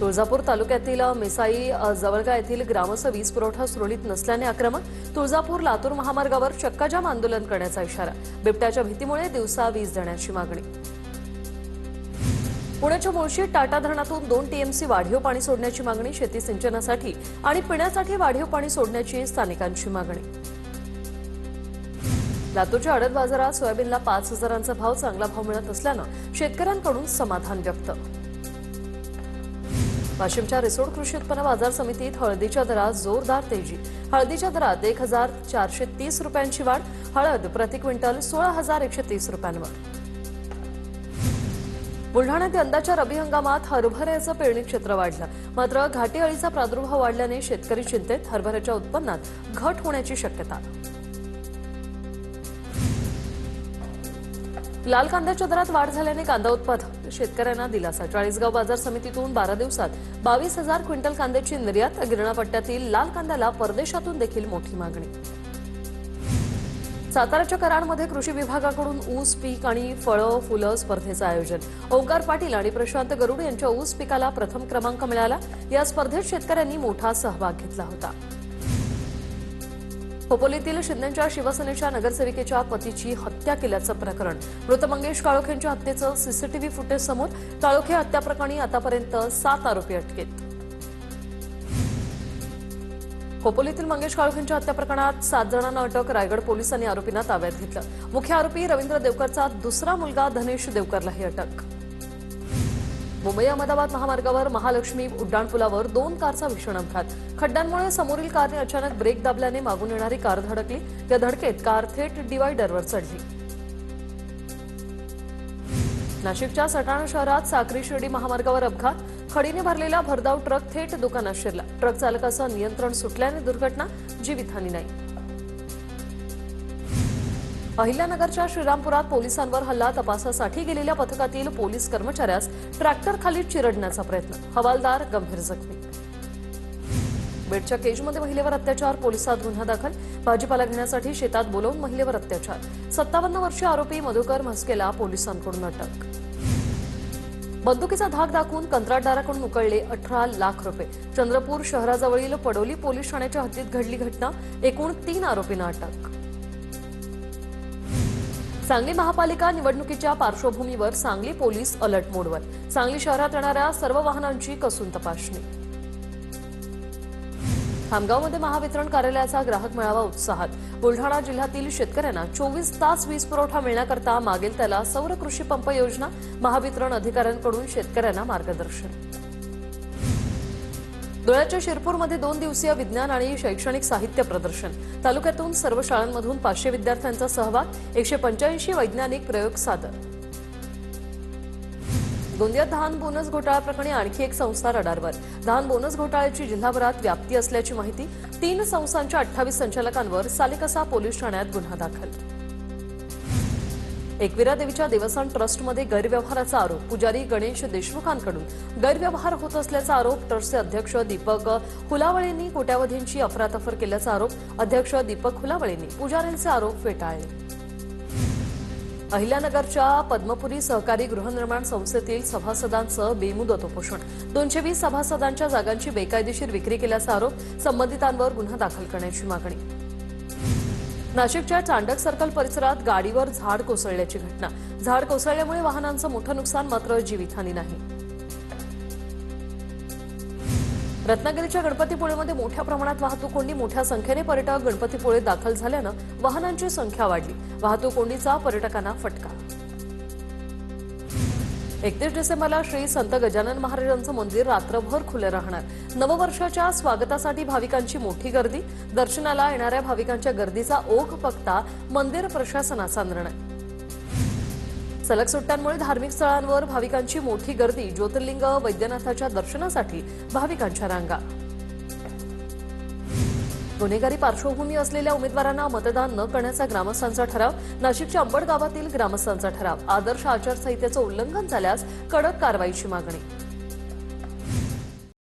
तुळजापूर तालुक्यातील मेसाई जवळगा येथील ग्रामस्थ वीज पुरवठा सुरळीत नसल्याने आक्रमक. तुळजापूर लातूर महामार्गावर चक्काजाम आंदोलन करण्याचा इशारा. बिबट्याच्या भीतीमुळे दिवसा वीज देण्याची मागणी. पुण्याच्या मुळशी टाटा धरणातून 2 टीएमसी वाढीव पाणी सोडण्याची मागणी. शेती सिंचनासाठी आणि पिण्यासाठी वाढीव पाणी सोडण्याची स्थानिकांची मागणी. लातूरच्या आडत बाजारात सोयाबीनला 5,000चा भाव. चांगला भाव मिळत असल्यानं शेतकऱ्यांकडून समाधान व्यक्त. वाशिमच्या रिसोड कृषी उत्पन्न बाजार समितीत हळदीच्या दरात जोरदार तेजी. हळदीच्या दरात 1,430 रुपयांची वाढ. हळद प्रति क्विंटल 16,130 रुपयांवर. बुलढाण्यात यंदाच्या रब्बी हंगामात हरभऱ्याचं पेरणी क्षेत्र वाढलं. मात्र घाटी अळीचा प्रादुर्भाव वाढल्याने शेतकरी चिंतेत. हरभऱ्याच्या उत्पन्नात घट होण्याची शक्यता. लाल कांद्याच्या दरात वाढ झाल्याने कांदा उत्पादक शेतकऱ्यांना दिलासा. चाळीसगाव बाजार समितीतून 12 दिवसात 22,000 क्विंटल कांद्याची निर्यात. गिरणा पट्ट्यातील लाल कांद्याला परदेशातून देखील मोठी मागणी. साताराच्या कराडमध्ये कृषी विभागाकडून ऊस पीक आणि फळं फुलं स्पर्धेचं आयोजन. ओंकार पाटील आणि प्रशांत गरुड यांच्या ऊस पिकाला प्रथम क्रमांक मिळाला. या स्पर्धेत शेतकऱ्यांनी मोठा सहभाग घेतला होता. खोपोलीतील शिंदेच्या शिवसेनेच्या नगरसेविकेच्या पतीची हत्या केल्याचं प्रकरण. मृत मंगेश काळोखेंच्या हत्येचं सीसीटीव्ही फुटेज समोर. काळोखे हत्या प्रकरणी आतापर्यंत 7 आरोपी अटकेत. खोपोलीतील मंगेश काळोखेंच्या हत्या प्रकरणात 7 जणांना अटक. रायगड पोलिसांनी आरोपींना ताब्यात घेतलं. मुख्य आरोपी रवींद्र देवकरचा दुसरा मुलगा धनेश देवकरलाही अटक. मुंबई अहमदाबाद महामार्गावर महालक्ष्मी उड्डाणपुलावर 2 कारचा भीषण अपघात. खड्ड्यांमुळे समोरील कारने अचानक ब्रेक दाबल्याने मागून येणारी कार धडकली. या धडकेत कार थेट डिवायडरवर चढली. नाशिकच्या सटाणा शहरात साक्री शिर्डी महामार्गावर अपघात. खडीने भरलेला भरधाव ट्रक थेट दुकानात शिरला. ट्रक चालकाचं नियंत्रण सुटल्याने दुर्घटना. जीवितहानी नाही. अहिल्यानगरच्या श्रीरामपुरात पोलिसांवर हल्ला. तपासासाठी गेलेल्या पथकातील पोलीस कर्मचाऱ्यास ट्रॅक्टरखाली चिरडण्याचा प्रयत्न. हवालदार गंभीर जखमी. बेडच्या केजमध्ये महिलेवर अत्याचार. पोलिसात गुन्हा दाखल. भाजीपाला घेण्यासाठी शेतात बोलावून महिलेवर अत्याचार. 57 वर्षीय आरोपी मधुकर म्हस्केला पोलिसांकडून अटक. बंदुकीचा धाक दाखवून कंत्राटदाराकडून उकळले 18 लाख रुपये. चंद्रपूर शहराजवळील पडोली पोलीस ठाण्याच्या हद्दीत घडली घटना. एकूण 3 आरोपींना अटक. सांगली महापालिका निवडणुकीच्या पार्श्वभूमीवर सांगली पोलीस अलर्ट मोडवर. सांगली शहरात येणाऱ्या सर्व वाहनांची कसून तपासणी. खामगावमध्ये महावितरण कार्यालयाचा ग्राहक मेळावा उत्साहात. बुलढाणा जिल्ह्यातील शेतकऱ्यांना 24 तास वीज पुरवठा मिळण्याकरता मागेल त्याला सौर कृषी पंप योजना. महावितरण अधिकाऱ्यांकडून शेतकऱ्यांना मार्गदर्शन. धुळ्याच्या शिरपूरमध्ये 2 दिवसीय विज्ञान आणि शैक्षणिक साहित्य प्रदर्शन. तालुक्यातून सर्व शाळांमधून 500 विद्यार्थ्यांचा सहभाग. 185 वैज्ञानिक प्रयोग सादर. गोंदियात धान बोनस घोटाळा प्रकरणी आणखी एक संस्था रडारवर. धान बोनस घोटाळ्याची जिल्हाभरात व्याप्ती असल्याची माहिती. 3 संस्थांच्या 28 संचालकांवर सालेकसा पोलीस ठाण्यात गुन्हा दाखल. एकविरा देवीच्या देवस्थान ट्रस्टमध्ये गैरव्यवहाराचा आरोप. पुजारी गणेश देशमुखांकडून गैरव्यवहार होत असल्याचा आरोप. ट्रस्टचे अध्यक्ष दीपक हुलावळेंनी कोट्यावधींची अफरातफर केल्याचा आरोप. अध्यक्ष दीपक हुलावळेंनी पुजाऱ्यांचे आरोप फेटाळले. अहिल्यानगरच्या पद्मपुरी सहकारी गृहनिर्माण संस्थेतील सभासदांचं बेमुदत उपोषण. 220 सभासदांच्या जागांची बेकायदेशीर विक्री केल्याचा आरोप. संबंधितांवर गुन्हा दाखल करण्याची मागणी. नाशिकच्या चांडक सर्कल परिसरात गाडीवर झाड कोसळल्याची घटना. झाड कोसळल्यामुळे वाहनांचं मोठं नुकसान. मात्र जीवितहानी नाही. रत्नागिरीच्या गणपतीपुळेमध्ये मोठ्या प्रमाणात वाहतूक कोंडी. मोठ्या संख्येने पर्यटक गणपतीपुळेत दाखल झाल्यानं वाहनांची संख्या वाढली. वाहतूक कोंडीचा पर्यटकांना फटका. 31 डिसेंबरला श्री संत गजानन महाराजांचं मंदिर रात्रभर खुले राहणार. नववर्षाच्या स्वागतासाठी भाविकांची मोठी गर्दी. दर्शनाला येणाऱ्या भाविकांच्या गर्दीचा ओघ बघता मंदिर प्रशासनाचा निर्णय. सलग सुट्ट्यांमुळे धार्मिक स्थळांवर भाविकांची मोठी गर्दी. ज्योतिर्लिंग वैद्यनाथाच्या दर्शनासाठी भाविकांच्या रांगा. गुन्हेगारी पार्श्वभूमी असलेल्या उमेदवारांना मतदान न करण्याचा ग्रामस्थांचा ठराव. नाशिकच्या अंबड गावातील ग्रामस्थांचा ठराव. आदर्श आचारसंहितेचं उल्लंघन झाल्यास कडक कारवाईची मागणी.